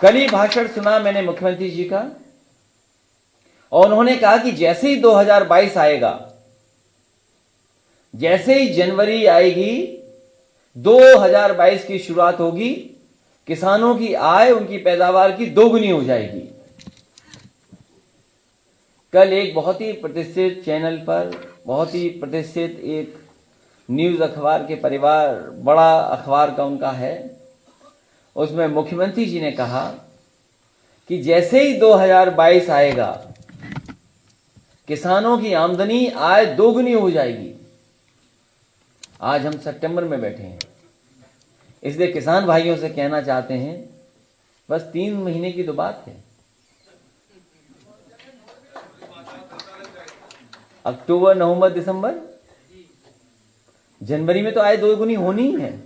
कल ही भाषण सुना मैंने मुख्यमंत्री जी का, और उन्होंने कहा कि जैसे ही 2022 आएगा, जैसे ही जनवरी आएगी, 2022 की शुरुआत होगी, किसानों की आय, उनकी पैदावार की दोगुनी हो जाएगी। कल एक बहुत ही प्रतिष्ठित चैनल पर, बहुत ही प्रतिष्ठित एक न्यूज अखबार के परिवार, बड़ा अखबार का उनका है, उसमें मुख्यमंत्री जी ने कहा कि जैसे ही 2022 आएगा, किसानों की आमदनी, आय दोगुनी हो जाएगी। आज हम सितंबर में बैठे हैं, इसलिए किसान भाइयों से कहना चाहते हैं, बस 3 महीने की तो बात है। अक्टूबर, नवंबर, दिसंबर, जनवरी में तो आय दोगुनी होनी ही है।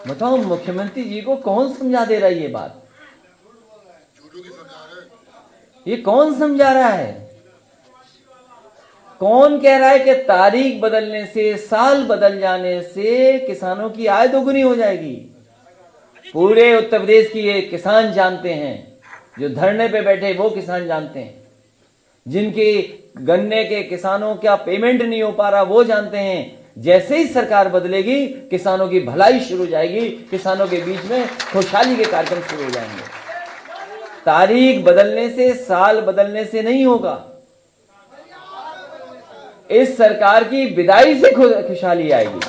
बताओ मुख्यमंत्री जी को कौन समझा दे रहा है ये बात? ये कौन समझा रहा है? कौन कह रहा है कि तारीख बदलने से, साल बदल जाने से किसानों की आय दोगुनी हो जाएगी? पूरे उत्तर प्रदेश की ये किसान जानते हैं, जो धरने पे बैठे वो किसान जानते हैं, जिनके गन्ने के किसानों का पेमेंट नहीं हो पा रहा वो जानते हैं। जैसे ही सरकार बदलेगी, किसानों की भलाई शुरू हो जाएगी, किसानों के बीच में खुशहाली के कार्यक्रम शुरू हो जाएंगे। तारीख बदलने से, साल बदलने से नहीं होगा। इस सरकार की विदाई से खुशहाली आएगी।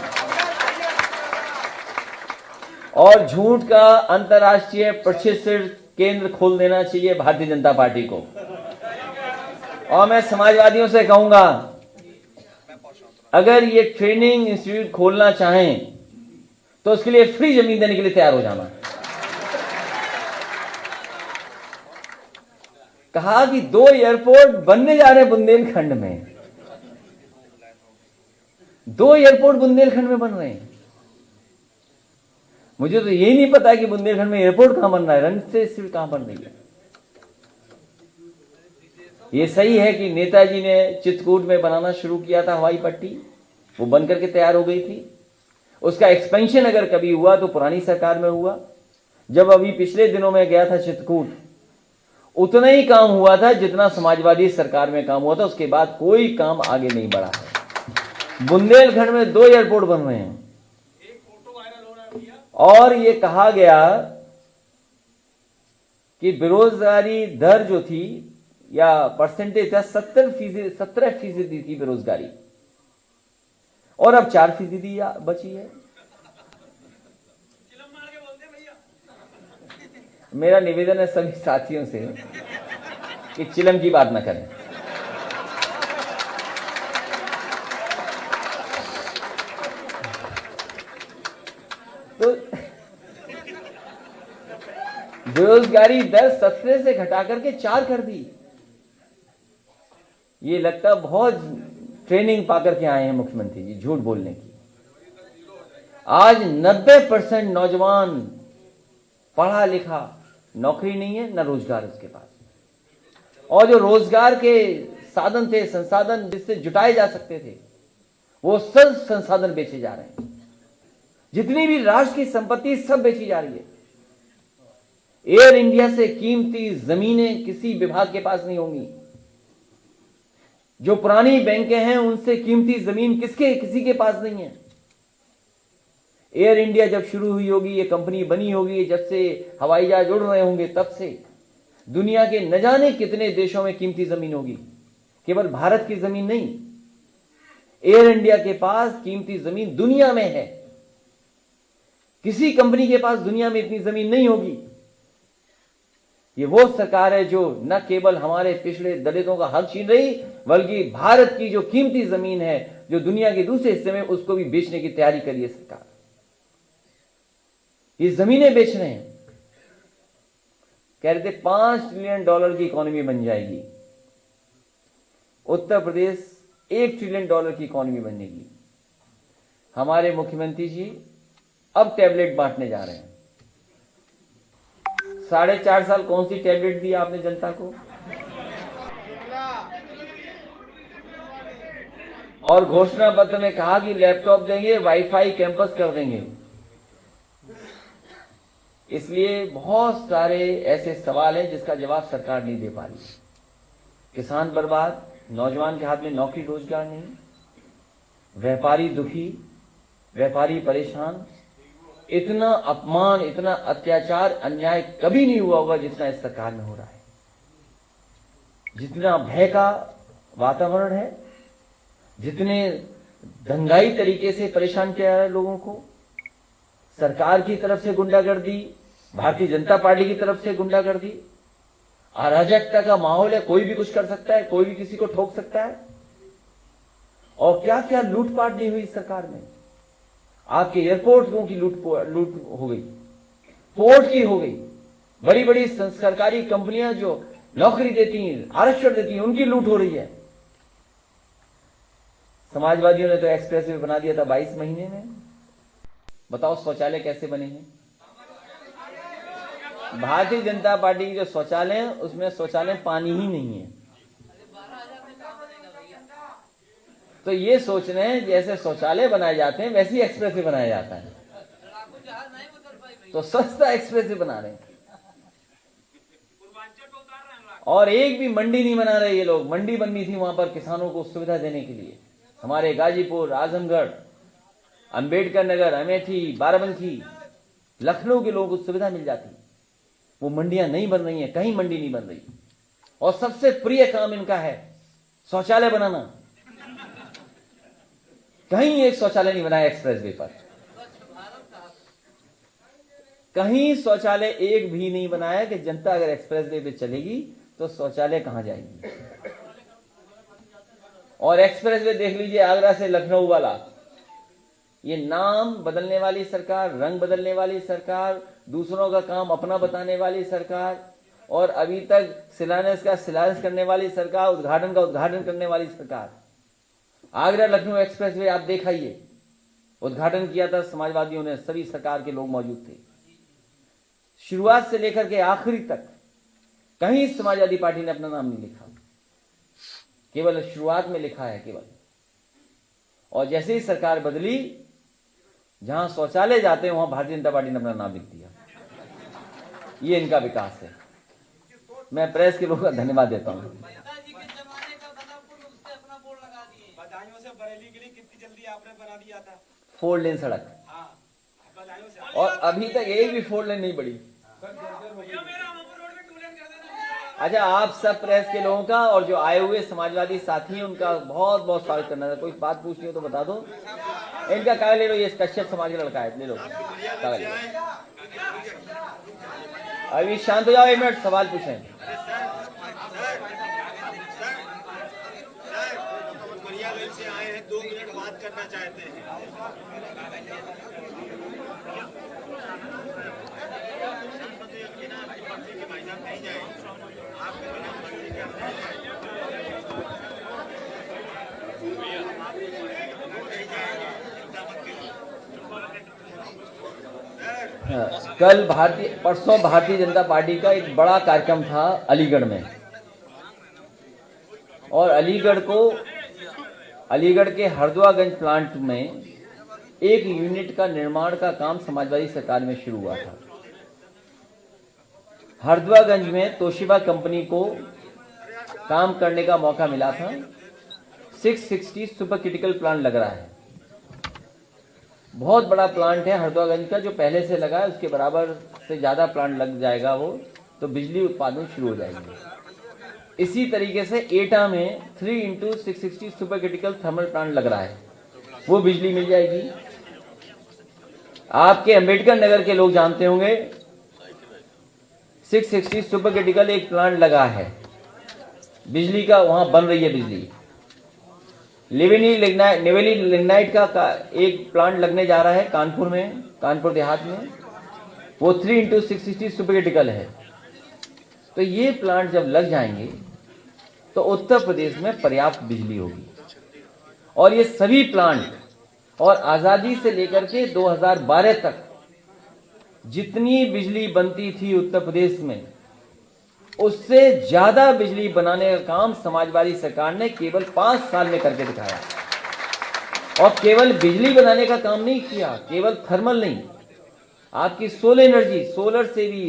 और झूठ का अंतर्राष्ट्रीय प्रशिक्षित केंद्र खोल देना चाहिए भारतीय जनता पार्टी को। और मैं समाजवादियों से कहूंगा, अगर ये ट्रेनिंग इंस्टीट्यूट खोलना चाहें तो उसके लिए फ्री जमीन देने के लिए तैयार हो जाना। कहा कि 2 एयरपोर्ट बनने जा रहे हैं बुंदेलखंड में। 2 एयरपोर्ट बुंदेलखंड में बन रहे हैं। मुझे तो यही नहीं पता कि बुंदेलखंड में एयरपोर्ट कहां बन रहा है, रन से सिर्फ कहां बन रही है। ये सही है कि नेताजी ने चित्रकूट में बनाना शुरू किया था हवाई पट्टी, वो बन करके तैयार हो गई थी। उसका एक्सपेंशन अगर कभी हुआ तो पुरानी सरकार में हुआ। जब अभी पिछले दिनों में गया था चित्रकूट, उतना ही काम हुआ था जितना समाजवादी सरकार में काम हुआ था। उसके बाद कोई काम आगे नहीं बढ़ा है। बुंदेलखंड में 2 एयरपोर्ट बन रहे हैं। और ये कहा गया कि बेरोजगारी दर जो थी, या परसेंटेज था, 17% थी बेरोजगारी, और अब 4% बची है। मेरा निवेदन है सभी साथियों से कि चिलम की बात न करें। तो बेरोजगारी दर 17 से घटा करके 4 कर दी। ये लगता बहुत ट्रेनिंग पाकर के आए हैं मुख्यमंत्री जी झूठ बोलने की। आज 90% नौजवान पढ़ा लिखा, नौकरी नहीं है, न रोजगार उसके पास। और जो रोजगार के साधन थे, संसाधन जिससे जुटाए जा सकते थे, वो सब संसाधन बेचे जा रहे हैं। जितनी भी राष्ट्र की संपत्ति सब बेची जा रही है। एयर इंडिया से कीमती जमीनें किसी विभाग के पास नहीं होंगी। जो पुरानी बैंकें हैं उनसे कीमती जमीन किसी के पास नहीं है। एयर इंडिया जब शुरू हुई होगी, ये कंपनी बनी होगी, जब से हवाई जहाज उड़ रहे होंगे तब से दुनिया के न जाने कितने देशों में कीमती जमीन होगी, केवल भारत की जमीन नहीं। एयर इंडिया के पास कीमती जमीन दुनिया में है। किसी कंपनी के पास दुनिया में इतनी जमीन नहीं होगी। ये वो सरकार है जो न केवल हमारे पिछड़े दलितों का हक छीन रही, बल्कि भारत की जो कीमती जमीन है, जो दुनिया के दूसरे हिस्से में, उसको भी बेचने की तैयारी करी है सरकार। ये जमीनें बेच रहे हैं। कह रहे थे $5 ट्रिलियन की इकोनॉमी बन जाएगी। उत्तर प्रदेश $1 ट्रिलियन की इकोनॉमी बनेगी। हमारे मुख्यमंत्री जी अब टैबलेट बांटने जा रहे हैं। 4.5 साल कौन सी टैबलेट दी आपने जनता को? और घोषणा पत्र में कहा कि लैपटॉप देंगे, वाईफाई कैंपस कर देंगे। इसलिए बहुत सारे ऐसे सवाल हैं जिसका जवाब सरकार नहीं दे पा रही। किसान बर्बाद, नौजवान के हाथ में नौकरी रोजगार नहीं, व्यापारी दुखी, व्यापारी परेशान। इतना अपमान, इतना अत्याचार, अन्याय कभी नहीं हुआ होगा जितना इस सरकार में हो रहा है। जितना भय का वातावरण है, जितने दंगाई तरीके से परेशान किया जा रहा है लोगों को, सरकार की तरफ से गुंडागर्दी, भारतीय जनता पार्टी की तरफ से गुंडागर्दी, अराजकता का माहौल है, कोई भी कुछ कर सकता है, कोई भी किसी को ठोक सकता है। और क्या क्या लूटपाट नहीं हुई सरकार में। आपके एयरपोर्टों की लूट हो गई, पोर्ट की हो गई, बड़ी बड़ी सरकारी कंपनियां जो नौकरी देती हैं, आरक्षण देती हैं, उनकी लूट हो रही है। समाजवादियों ने तो एक्सप्रेस वे बना दिया था 22 महीने में। बताओ शौचालय कैसे बने हैं? भारतीय जनता पार्टी की जो शौचालय है उसमें शौचालय पानी ही नहीं है। तो ये सोच रहे हैं जैसे शौचालय बनाए जाते हैं वैसे ही एक्सप्रेस वे बनाया जाता है, तो सस्ता एक्सप्रेस वे बना रहे हैं। और एक भी मंडी नहीं बना रहे ये लोग। मंडी बननी थी वहां पर किसानों को सुविधा देने के लिए। हमारे गाजीपुर, आजमगढ़, अंबेडकर नगर, अमेठी, बाराबंकी, लखनऊ के लोगों को सुविधा मिल जाती। वो मंडियां नहीं बन रही हैं, कहीं मंडी नहीं बन रही। और सबसे प्रिय काम इनका है शौचालय बनाना। कहीं एक शौचालय नहीं बनाया एक्सप्रेस वे पर, कहीं शौचालय एक भी नहीं बनाया कि जनता अगर एक्सप्रेस वे पे चलेगी तो शौचालय कहां जाएगी। और एक्सप्रेस वे देख लीजिए, आगरा से लखनऊ वाला, ये नाम बदलने वाली सरकार, रंग बदलने वाली सरकार, दूसरों का काम अपना बताने वाली सरकार, और अभी तक शिलान्यास का शिलान्यास करने वाली सरकार, उद्घाटन का उद्घाटन करने वाली सरकार। आगरा लखनऊ एक्सप्रेस वे आप देखाइए, उद्घाटन किया था समाजवादियों ने, सभी सरकार के लोग मौजूद थे। शुरुआत से लेकर के आखिरी तक कहीं समाजवादी पार्टी ने अपना नाम नहीं लिखा, केवल शुरुआत में लिखा है केवल। और जैसे ही सरकार बदली, जहां शौचालय जाते हैं वहां भारतीय जनता पार्टी ने अपना नाम लिख दिया। ये इनका विकास है। मैं प्रेस के लोगों का धन्यवाद देता हूं। बरेली के लिए कितनी जल्दी आपने बना दिया था 4 लेन सड़क, और अभी तक एक भी 4 लेन नहीं बढ़ी। अच्छा, आप सब प्रेस के लोगों का और जो आए हुए समाजवादी साथी हैं उनका बहुत बहुत स्वागत करना है। कोई बात पूछनी हो तो बता दो। इनका कागज ले लो, ये कश्यप समाज का लड़का है, ले लो कागज। अभी शांत हो जाओ, 1 मिनट सवाल पूछें। से आए हैं, 2 मिनट बात करना चाहते हैं। परसों भारतीय जनता पार्टी का एक बड़ा कार्यक्रम था अलीगढ़ में, और अलीगढ़ के हरदुआगंज प्लांट में एक यूनिट का निर्माण का काम समाजवादी सरकार में शुरू हुआ था। हरदुआगंज में तोशिबा कंपनी को काम करने का मौका मिला था। 660 सुपर क्रिटिकल प्लांट लग रहा है, बहुत बड़ा प्लांट है हरदुआगंज का, जो पहले से लगा है उसके बराबर से ज्यादा प्लांट लग जाएगा वो, तो बिजली उत्पादन शुरू हो जाएगी। इसी तरीके से एटा में 3 × 660 सुपर क्रिटिकल थर्मल प्लांट लग रहा है, वो बिजली मिल जाएगी। आपके अंबेडकर नगर के लोग जानते होंगे 660 सुपर क्रिटिकल एक प्लांट लगा है बिजली का, वहां बन रही है बिजली। नेवेली लिग्नाइट का एक प्लांट लगने जा रहा है कानपुर में, कानपुर देहात में, वो 3 × 660 सुपर क्रिटिकल है। तो ये प्लांट जब लग जाएंगे तो उत्तर प्रदेश में पर्याप्त बिजली होगी। और ये सभी प्लांट, और आजादी से लेकर के 2012 तक जितनी बिजली बनती थी उत्तर प्रदेश में, उससे ज्यादा बिजली बनाने का काम समाजवादी सरकार ने केवल 5 साल में करके दिखाया। और केवल बिजली बनाने का काम नहीं किया, केवल थर्मल नहीं, आपकी सोलर एनर्जी, सोलर से भी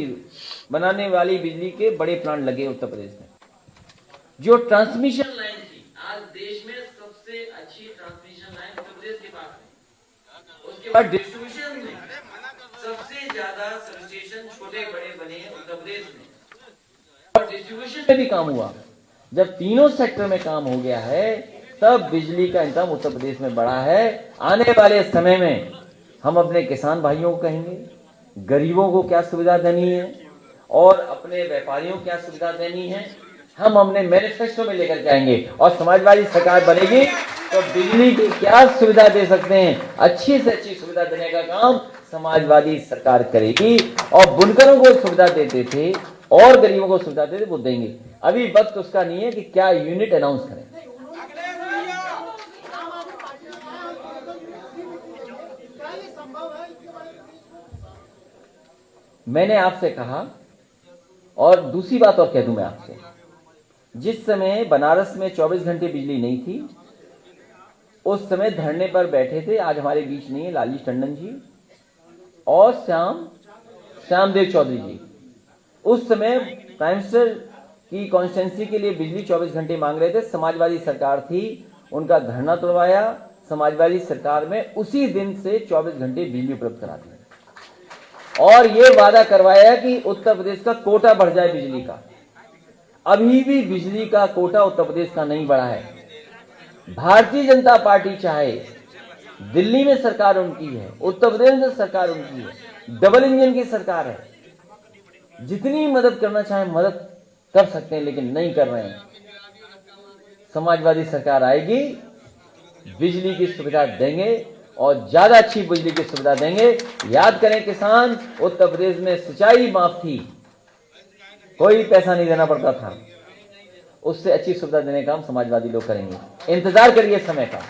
बनाने वाली बिजली के बड़े प्लांट लगे उत्तर प्रदेश में। जो ट्रांसमिशन लाइन थी, आज देश में सबसे अच्छी ट्रांसमिशन लाइन उत्तर प्रदेश के पास है। उसके बाद डिस्ट्रीब्यूशन में सबसे ज्यादा सबस्टेशन छोटे बड़े बने हैं उत्तर प्रदेश में, और डिस्ट्रीब्यूशन में भी काम हुआ। जब तीनों सेक्टर में काम हो गया है, तब बिजली का इंतजाम उत्तर प्रदेश में बढ़ा है। आने वाले समय में हम अपने किसान भाइयों को कहेंगे, गरीबों को क्या सुविधा देनी है और अपने व्यापारियों को क्या सुविधा देनी है, हम अपने मैनिफेस्टो में लेकर जाएंगे। और समाजवादी सरकार बनेगी तो बिजली की क्या सुविधा दे सकते हैं, अच्छी से अच्छी सुविधा देने का काम समाजवादी सरकार करेगी। और बुनकरों को सुविधा देते थे और गरीबों को सुविधा देते, वो देंगे। अभी वक्त उसका नहीं है कि क्या यूनिट अनाउंस करें। मैंने आपसे कहा, और दूसरी बात और कह दूं मैं आपसे, जिस समय बनारस में 24 घंटे बिजली नहीं थी, उस समय धरने पर बैठे थे, आज हमारे बीच नहीं है, लालजी टंडन जी और श्यामदेव चौधरी जी। उस समय प्राइम मिनिस्टर की कॉन्स्टिट्यूंसी के लिए बिजली 24 घंटे मांग रहे थे, समाजवादी सरकार थी, उनका धरना तोड़वाया, समाजवादी सरकार में उसी दिन से 24 घंटे बिजली उपलब्ध करा दी और ये वादा करवाया कि उत्तर प्रदेश का कोटा बढ़ जाए बिजली का। अभी भी बिजली का कोटा उत्तर प्रदेश का नहीं बढ़ा है। भारतीय जनता पार्टी चाहे, दिल्ली में सरकार उनकी है, उत्तर प्रदेश में सरकार उनकी है, डबल इंजन की सरकार है, जितनी मदद करना चाहे मदद कर सकते हैं, लेकिन नहीं कर रहे हैं। समाजवादी सरकार आएगी, बिजली की सुविधा देंगे और ज्यादा अच्छी बिजली की सुविधा देंगे। याद करें, किसान उत्तर प्रदेश में सिंचाई माफ थी, कोई पैसा नहीं देना पड़ता था, उससे अच्छी सुविधा देने का काम समाजवादी लोग करेंगे। इंतजार करिए समय का।